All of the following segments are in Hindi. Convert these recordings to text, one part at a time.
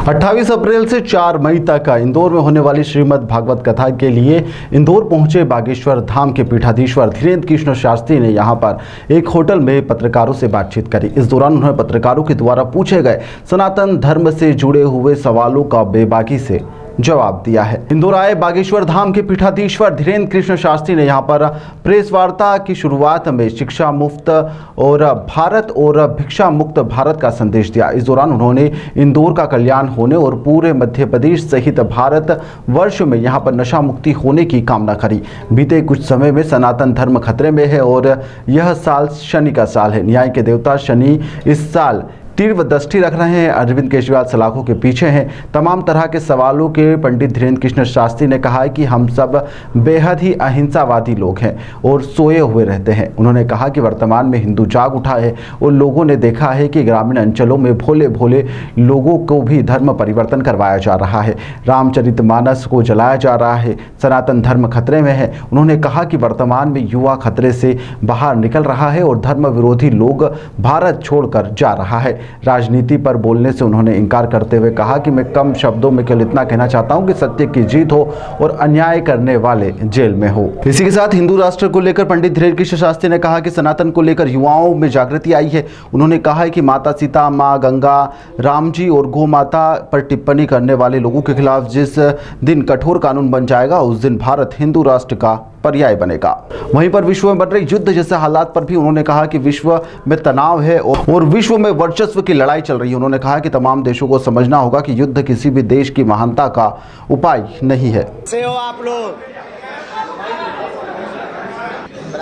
28 अप्रैल से 4 मई तक इंदौर में होने वाली श्रीमद् भागवत कथा के लिए इंदौर पहुंचे बागेश्वर धाम के पीठाधीश्वर धीरेन्द्र कृष्ण शास्त्री ने यहां पर एक होटल में पत्रकारों से बातचीत करी। इस दौरान उन्होंने पत्रकारों के द्वारा पूछे गए सनातन धर्म से जुड़े हुए सवालों का बेबाकी से जवाब दिया है। इंदौर आए बागेश्वर धाम के पीठाधीश्वर धीरेन्द्र कृष्ण शास्त्री ने यहां पर प्रेस वार्ता की शुरुआत में शिक्षा मुक्त और भारत और भिक्षा मुक्त भारत का संदेश दिया। इस दौरान उन्होंने इंदौर का कल्याण होने और पूरे मध्य प्रदेश सहित भारत वर्ष में यहां पर नशा मुक्ति होने की कामना करी। बीते कुछ समय में सनातन धर्म खतरे में है और यह साल शनि का साल है। न्याय के देवता शनि इस साल तीव्र दृष्टि रख रहे हैं। अरविंद केजरीवाल सलाखों के पीछे हैं। तमाम तरह के सवालों के पंडित धीरेन्द्र कृष्ण शास्त्री ने कहा है कि हम सब बेहद ही अहिंसावादी लोग हैं और सोए हुए रहते हैं। उन्होंने कहा कि वर्तमान में हिंदू जाग उठा है और लोगों ने देखा है कि ग्रामीण अंचलों में भोले भोले लोगों को भी धर्म परिवर्तन करवाया जा रहा है। रामचरितमानस को जलाया जा रहा है। सनातन धर्म खतरे में है। उन्होंने कहा कि वर्तमान में युवा खतरे से बाहर निकल रहा है और धर्म विरोधी लोग भारत छोड़कर जा रहा है। राजनीति पर बोलने से उन्होंने इनकार करते हुए कहा कि मैं कम शब्दों में केवल इतना कहना चाहता हूं कि सत्य की जीत हो और अन्याय करने वाले जेल में हो। इसी के साथ हिंदू राष्ट्र को लेकर पंडित धीरेन्द्र कृष्ण शास्त्री ने कहा कि सनातन को लेकर युवाओं में जागृति आई है। उन्होंने कहा है कि माता सीता, माँ गंगा, राम जी और गौ माता पर टिप्पणी करने वाले लोगों के खिलाफ जिस दिन कठोर कानून बन जाएगा उस दिन भारत हिंदू राष्ट्र का पर्याय बनेगा। वहीं पर विश्व में बढ़ रही युद्ध जैसे हालात पर भी उन्होंने कहा कि विश्व में तनाव है और विश्व में वर्चस्व की लड़ाई चल रही है। उन्होंने कहा कि तमाम देशों को समझना होगा कि युद्ध किसी भी देश की महानता का उपाय नहीं है। से हो आप लोग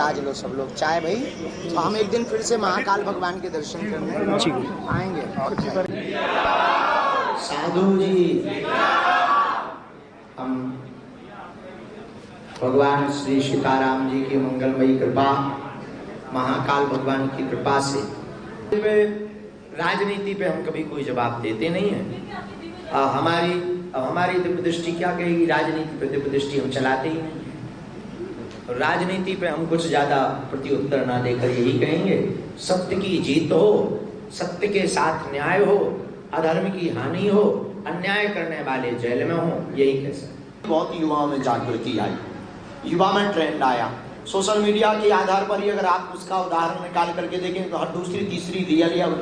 आज लो सब लोग चाय भाई, तो हम एक दिन फिर से महाकाल भगवान के दर्शन करने आएंगे। साधु जी, हम भगवान श्री सीताराम जी की मंगलमयी कृपा, महाकाल भगवान की कृपा से राजनीति पे हम कभी कोई जवाब देते नहीं है। हमारी दिव्य दृष्टि क्या कहेगी? राजनीति पे दिव्य दृष्टि हम चलाते ही नहीं। राजनीति पे हम कुछ ज्यादा प्रत्युत्तर ना देकर यही कहेंगे, सत्य की जीत हो, सत्य के साथ न्याय हो, अधर्म की हानि हो, अन्याय करने वाले जेल में हो, यही कह सकते। बहुत युवाओं में जागृति आई, युवा में ट्रेंड आया। सोशल मीडिया के आधार पर ही अगर आप उसका उदाहरण निकाल करके देखें तो हर दूसरी तीसरी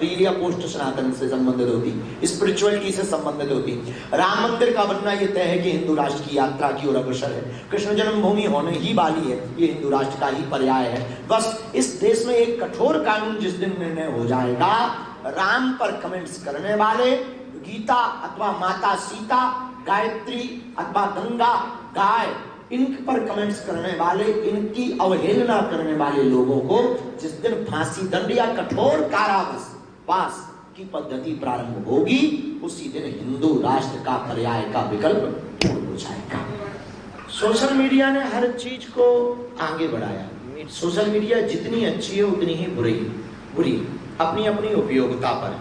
रील या पोस्ट सनातन से संबंधित होती, स्पिरिचुअलिटी से संबंधित होती। राम मंदिर का बनना यह तय है कि हिंदू राष्ट्र की यात्रा की ओर अग्रसर है। कृष्ण जन्मभूमि होने ही वाली है, ये हिंदू राष्ट्र का ही पर्याय है। बस इस देश में एक कठोर कानून जिस दिन निर्णय हो जाएगा, राम पर कमेंट्स करने वाले, गीता अथवा माता सीता, गायत्री अथवा गंगा, गाय, इन पर कमेंट्स करने वाले, इनकी अवहेलना करने वाले लोगों को जिस दिन फांसी दंड या कठोर कारावास की पद्धति प्रारंभ होगी, उसी दिन हिंदू राष्ट्र का पर्याय का विकल्प पूर्ण हो जाएगा। सोशल मीडिया ने हर चीज को आगे बढ़ाया। सोशल मीडिया जितनी अच्छी है उतनी ही बुरी अपनी अपनी उपयोगिता पर।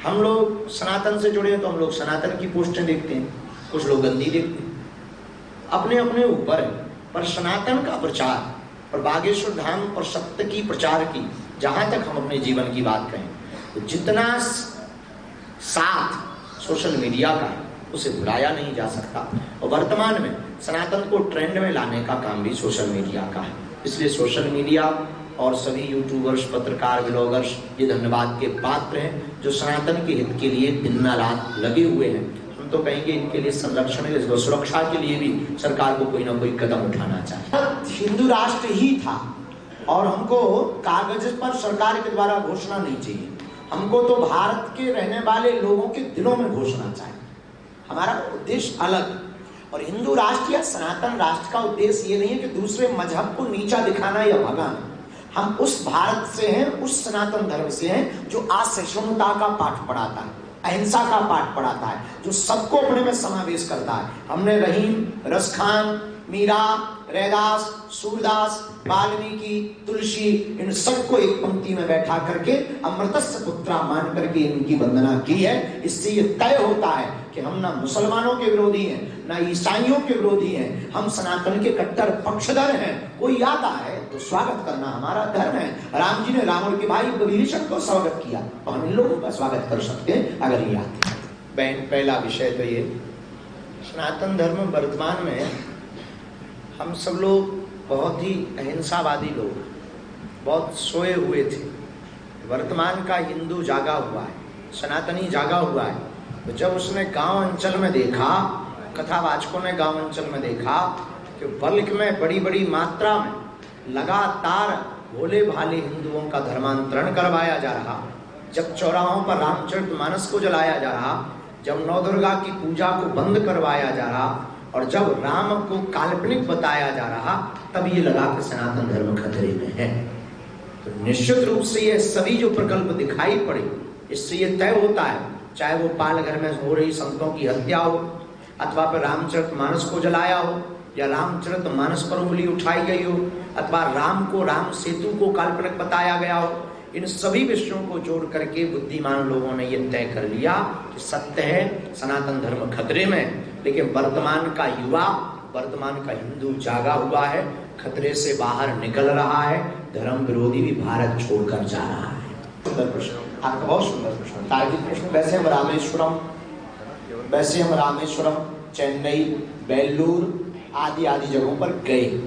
हम लोग सनातन से जुड़े हैं तो हम लोग सनातन की पोस्टें देखते हैं, कुछ लोग गंदी देखते हैं, अपने अपने ऊपर है। पर सनातन का प्रचार और बागेश्वर धाम और सत्य की प्रचार की, जहां तक हम अपने जीवन की बात कहें तो जितना साथ सोशल मीडिया का उसे भुलाया नहीं जा सकता। और वर्तमान में सनातन को ट्रेंड में लाने का काम भी सोशल मीडिया का है। इसलिए सोशल मीडिया और सभी यूट्यूबर्स, पत्रकार, ब्लॉगर्स ये धन्यवाद के पात्र हैं जो सनातन के हित के लिए दिन रात लगे हुए हैं। तो कहेंगे इनके लिए संरक्षण के, सुरक्षा के लिए भी सरकार को कोई ना कोई कदम उठाना चाहिए। हिंदू राष्ट्र ही था और हमको कागज पर सरकार के द्वारा घोषणा नहीं चाहिए, हमको तो भारत के रहने वाले लोगों के दिलों में घोषणा चाहिए। हमारा उद्देश्य अलग, और हिंदू राष्ट्र या सनातन राष्ट्र का उद्देश्य ये नहीं है कि दूसरे मजहब को नीचा दिखाना या भगाना। हम उस भारत से हैं, उस सनातन धर्म से हैं जो असहिष्णुता का पाठ पढ़ाता है, अहिंसा का पाठ पढ़ाता है, जो सबको अपने में समावेश करता है। हमने रहीम, रसखान, मीरा, रैदास, सूरदास, वाल्मीकि, तुलसी, इन सबको एक पंक्ति में बैठा करके अमृतस्य पुत्रा मान करके इनकी वंदना की है। इससे ये तय होता है कि हम ना मुसलमानों के विरोधी हैं, ना ईसाइयों के विरोधी हैं, हम सनातन के कट्टर पक्षधर हैं। कोई आता है तो स्वागत करना हमारा धर्म है। राम जी ने रावण के भाई विभीषण को स्वागत किया, तो हम इन लोगों का स्वागत कर सकते हैं अगर ये आते हैं। पहला विषय तो ये, सनातन धर्म वर्तमान में हम सब लोग बहुत ही अहिंसावादी लोग, बहुत सोए हुए थे। वर्तमान का हिंदू जागा हुआ है, सनातनी जागा हुआ है। तो जब उसने गांव अंचल में देखा, कथावाचकों ने गांव अंचल में देखा कि बल्क में बड़ी बड़ी मात्रा में लगातार भोले भाले हिंदुओं का धर्मांतरण करवाया जा रहा, जब चौराहों पर रामचरितमानस को जलाया जा रहा, जब नवदुर्गा की पूजा को बंद करवाया जा रहा और जब राम को काल्पनिक बताया जा रहा, तब ये लगा कि सनातन धर्म खतरे में है। तो निश्चित रूप से ये सभी जो प्रकल्प दिखाई पड़े, इससे ये तय होता है, चाहे वो पालघर में हो रही संतों की हत्या हो, अथवा फिर रामचरितमानस को जलाया हो, या रामचरितमानस पर उंगली उठाई गई हो, अथवा राम को राम सेतु को काल्पनिक बताया गया हो, इन सभी विषयों को जोड़ करके बुद्धिमान लोगों ने यह तय कर लिया कि सत्य है, सनातन धर्म खतरे में। लेकिन वर्तमान का युवा, वर्तमान का हिंदू जागा हुआ है, खतरे से बाहर निकल रहा है, धर्म विरोधी भी भारत छोड़कर जा रहा है। सुंदर प्रश्न, आपका बहुत सुंदर प्रश्न, तार्किक प्रश्न। वैसे हम रामेश्वरम, चेन्नई, बेल्लूर आदि आदि जगहों पर गए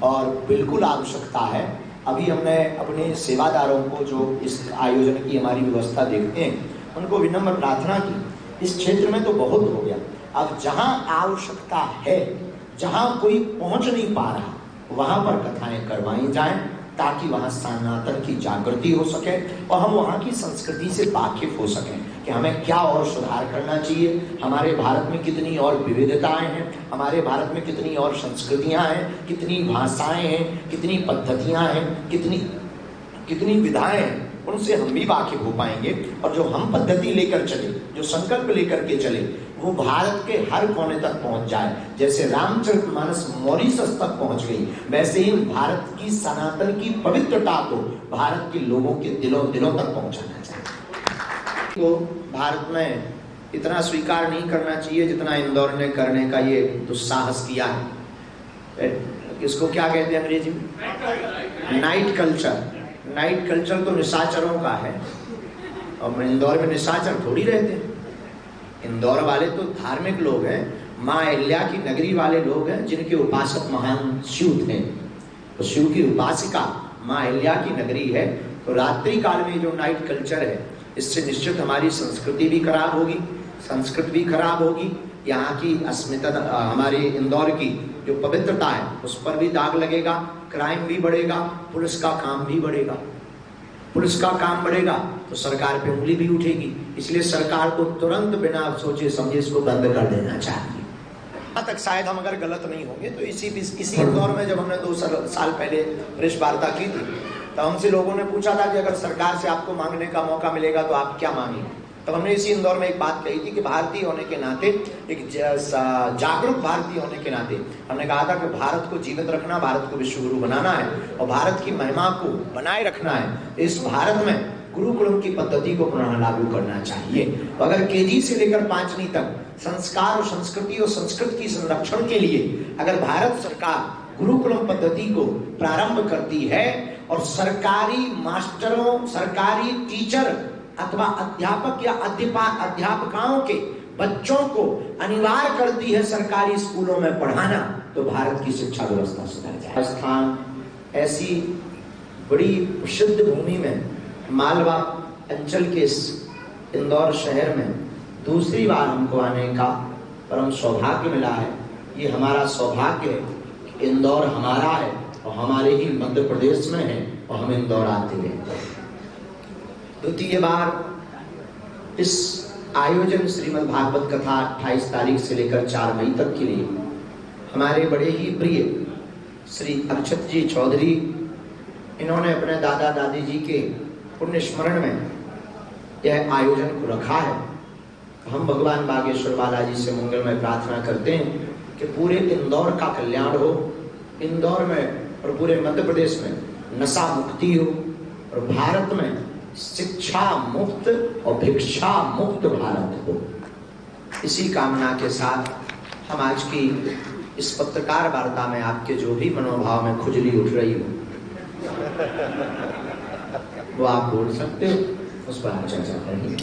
और बिल्कुल आवश्यकता है। अभी हमने अपने सेवादारों को जो इस आयोजन की हमारी व्यवस्था देखते हैं, उनको विनम्र प्रार्थना की, इस क्षेत्र में तो बहुत हो गया, अब जहां आवश्यकता है, जहां कोई पहुंच नहीं पा रहा, वहां पर कथाएं करवाई जाएं, ताकि वहां सनातन की जागृति हो सके और हम वहां की संस्कृति से वाकिफ हो सकें कि हमें क्या और सुधार करना चाहिए, हमारे भारत में कितनी और विविधताएं हैं, हमारे भारत में कितनी और संस्कृतियां हैं, कितनी भाषाएं हैं, कितनी पद्धतियां हैं, कितनी विधाएं हैं, उनसे हम भी वाकिफ हो पाएंगे। और जो हम पद्धति लेकर चले, जो संकल्प लेकर के चले, वो भारत के हर कोने तक पहुंच जाए। जैसे रामचरितमानस मॉरिशस तक पहुंच गई, वैसे ही भारत की सनातन की पवित्रता को भारत के लोगों के दिलों तक पहुंचाना चाहिए। तो भारत में इतना स्वीकार नहीं करना चाहिए जितना इंदौर ने करने का ये दुस्साहस किया है। इसको क्या कहते हैं अंग्रेजी में? Night culture. नाइट कल्चर तो निशाचरों का है, और इंदौर में निशाचर थोड़ी रहते हैं। इंदौर वाले तो धार्मिक लोग हैं, माँ अहिल्या की नगरी वाले लोग हैं, जिनके उपासक महान शिव थे। तो शिव की उपासिका माँ अहिल्या की नगरी है। तो रात्रि काल में जो नाइट कल्चर है, इससे निश्चित हमारी संस्कृति भी खराब होगी, संस्कृत भी खराब होगी, यहाँ की अस्मिता, हमारे इंदौर की जो पवित्रता है उस पर भी दाग लगेगा, क्राइम भी बढ़ेगा, पुलिस का काम भी बढ़ेगा। पुलिस का काम बढ़ेगा तो सरकार पे उंगली भी उठेगी। इसलिए सरकार को तुरंत बिना सोचे समझे इसको बंद कर देना चाहिए। यहाँ तक शायद हम अगर गलत नहीं होंगे तो इसी इंदौर में जब हमने 2 साल पहले प्रेस वार्ता की थी, तो हमसे लोगों ने पूछा था कि अगर सरकार से आपको मांगने का मौका मिलेगा तो आप क्या मांगेंगे। तो हमने इसी इंदौर में एक बात कही थी कि भारतीय होने के नाते, एक जागरूक भारतीय होने के नाते हमने कहा था कि भारत को जीवित रखना, भारत को विश्व गुरु बनाना है और भारत की महिमा को बनाए रखना है। इस भारत में गुरुकुलम की पद्धति को पुनः लागू करना चाहिए। तो अगर केजी से लेकर 5वीं तक संस्कार और संस्कृति और संस्कृत की संरक्षण के लिए अगर भारत सरकार गुरुकुलम पद्धति को प्रारंभ करती है और सरकारी मास्टरों, सरकारी टीचर अथवा अध्यापक या अध्यापकाओं के बच्चों को अनिवार्य करती है सरकारी स्कूलों में पढ़ाना, तो भारत की शिक्षा व्यवस्था सुधर जाए। राजस्थान ऐसी बड़ी प्रसिद्ध भूमि में, मालवा अंचल के इंदौर शहर में दूसरी बार हमको आने का परम सौभाग्य मिला है। ये हमारा सौभाग्य है कि इंदौर हमारा है और हमारे ही मध्य प्रदेश में है और हम इंदौर आते हैं। द्वितीय बार इस आयोजन श्रीमद् भागवत कथा 28 तारीख से लेकर 4 मई तक के लिए हमारे बड़े ही प्रिय श्री अक्षत जी चौधरी, इन्होंने अपने दादा दादी जी के पुण्य स्मरण में यह आयोजन को रखा है। हम भगवान बागेश्वर बालाजी से मंगलमय प्रार्थना करते हैं कि पूरे इंदौर का कल्याण हो, इंदौर में और पूरे मध्य प्रदेश में नशा मुक्ति हो और भारत में शिक्षा मुक्त और भिक्षा मुक्त भारत हो। इसी कामना के साथ हम आज की इस पत्रकार वार्ता में आपके जो भी मनोभाव में खुजली उठ रही हो वो आप बोल सकते हो, उस पर हम चर्चा करेंगे।